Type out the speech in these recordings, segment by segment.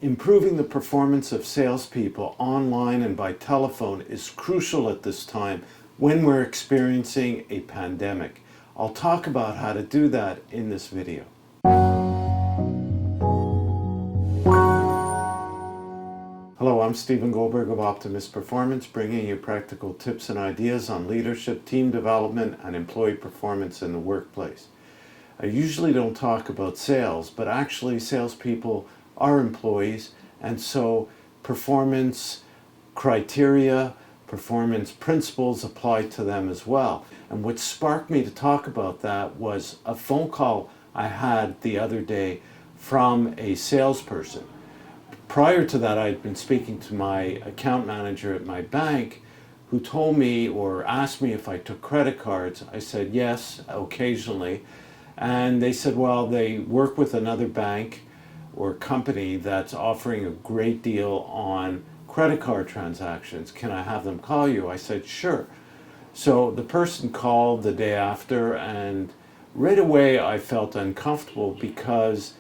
Improving the performance of salespeople online and by telephone is crucial at this time when we're experiencing a pandemic. I'll talk about how to do that in this video. Hello, I'm Stephen Goldberg of Optimus Performance, bringing you practical tips and ideas on leadership, team development, and employee performance in the workplace. I usually don't talk about sales, but actually salespeople are employees, and so performance criteria, performance principles apply to them as well. And what sparked me to talk about that was a phone call I had the other day from a salesperson. Prior to that, I'd been speaking to my account manager at my bank, who told me or asked me if I took credit cards. I said yes, occasionally. And they said, well, they work with another bank or company that's offering a great deal on credit card transactions. Can I have them call you? I said, sure. So the person called the day after, and right away I felt uncomfortable because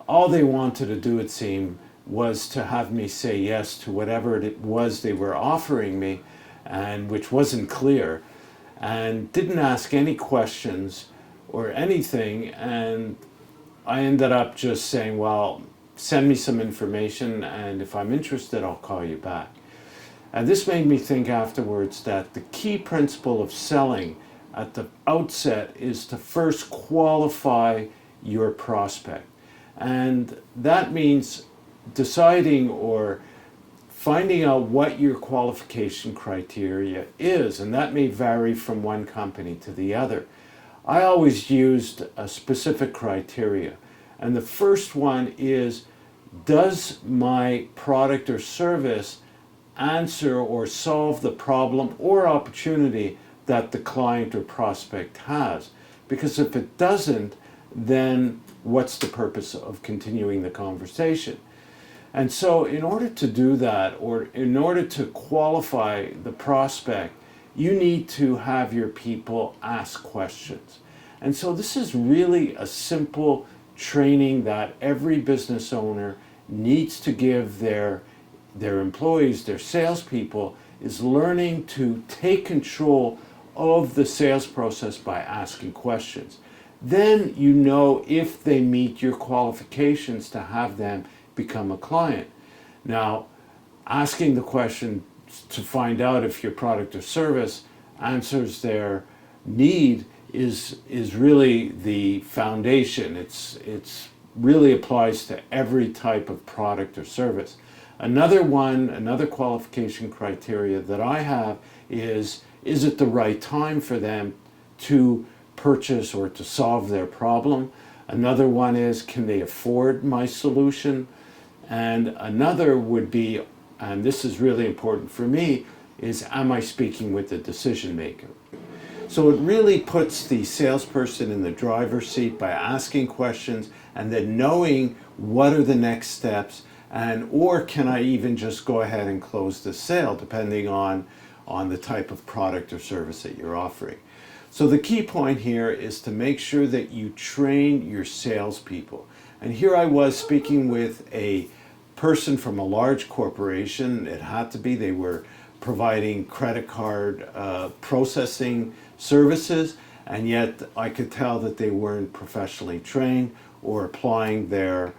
all they wanted to do, it seemed, was to have me say yes to whatever it was they were offering me, and which wasn't clear, and didn't ask any questions or anything. And I ended up just saying, well, send me some information, and if I'm interested, I'll call you back. And this made me think afterwards that the key principle of selling at the outset is to first qualify your prospect. And that means deciding or finding out what your qualification criteria is, and that may vary from one company to the other. I always used a specific criteria, and the first one is, does my product or service answer or solve the problem or opportunity that the client or prospect has? Because if it doesn't, then what's the purpose of continuing the conversation? And so in order to do that, or in order to qualify the prospect, you need to have your people ask questions. And so this is really a simple training that every business owner needs to give their employees, their salespeople, is learning to take control of the sales process by asking questions. Then you know if they meet your qualifications to have them become a client. Now, asking the question to find out if your product or service answers their need is really the foundation. It's really applies to every type of product or service. Another qualification criteria that I have is it the right time for them to purchase or to solve their problem? Another one is, can they afford my solution? And another would be, and this is really important for me, is, am I speaking with the decision maker? So it really puts the salesperson in the driver's seat by asking questions and then knowing what are the next steps, and or can I even just go ahead and close the sale, depending on the type of product or service that you're offering. So the key point here is to make sure that you train your salespeople. And here I was speaking with a person from a large corporation. It had to be. They were providing credit card processing services, and yet I could tell that they weren't professionally trained or applying their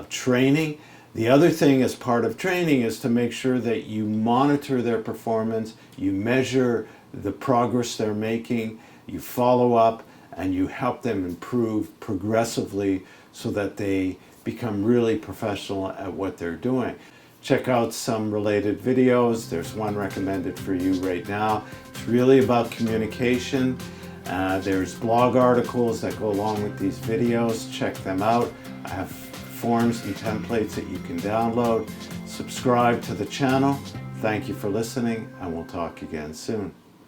training. The other thing as part of training is to make sure that you monitor their performance, you measure the progress they're making, you follow up, and you help them improve progressively so that they become really professional at what they're doing. Check out some related videos. There's one recommended for you right now. It's really about communication. There's blog articles that go along with these videos. Check them out. I have forms and templates that you can download. Subscribe to the channel. Thank you for listening, and we'll talk again soon.